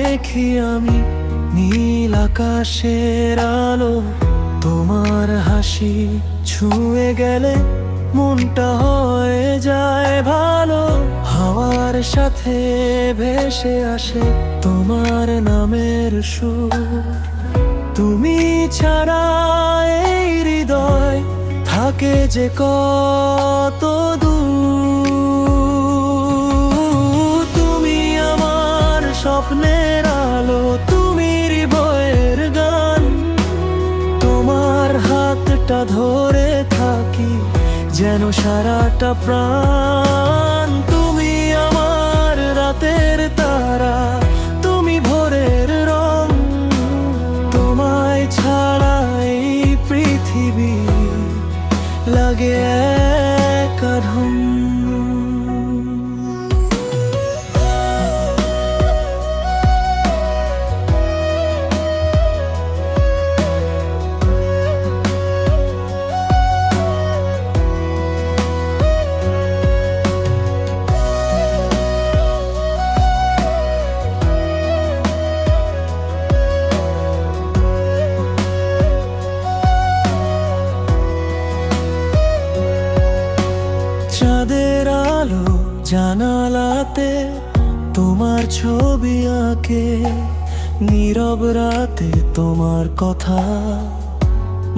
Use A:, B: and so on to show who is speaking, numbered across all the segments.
A: দেখি আমি নীল আকাশের আলো, তোমার হাসি ছুঁয়ে গেলে মনটা হয়ে যায় ভালো। হাওয়ার সাথে ভেসে আসে তোমার নামের সুর, তুমি ছাড়া এই হৃদয় থাকে যে কত দূর। তুমি আমার স্বপ্নের আলো, তুমি হৃদয়ের গান, তোমার হাতটা ধরে থাকি যেন সারাটা প্রাণ। তুমি আমার রাতের তারা, তুমি ভোরের রং, তোমায় ছাড়া এই পৃথিবী লাগে একা ঢং। চাঁদের আলো জানালাতে তোমার ছবি আঁকে, নীরব রাতে তোমার কথা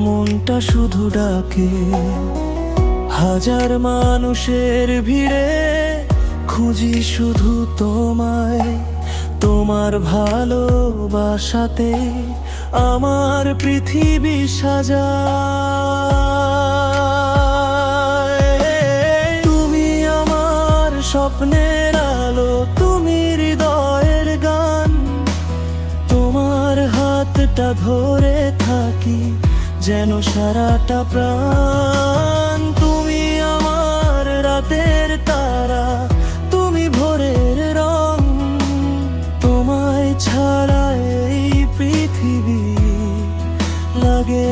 A: মনটা শুধু ডাকে। হাজার মানুষের ভিড়ে খুঁজি শুধু তোমায়, তোমার ভালোবাসাতে আমার পৃথিবী সাজায়। তুমি আমার স্বপ্নের আলো, তুমি হৃদয়ের গান, তোমার হাতটা ধরে থাকি যেন সারাটা প্রাণ। তুমি আমার রাতের তারা, তুমি ভোরের রং, তোমায় ছাড়া এই পৃথিবী লাগে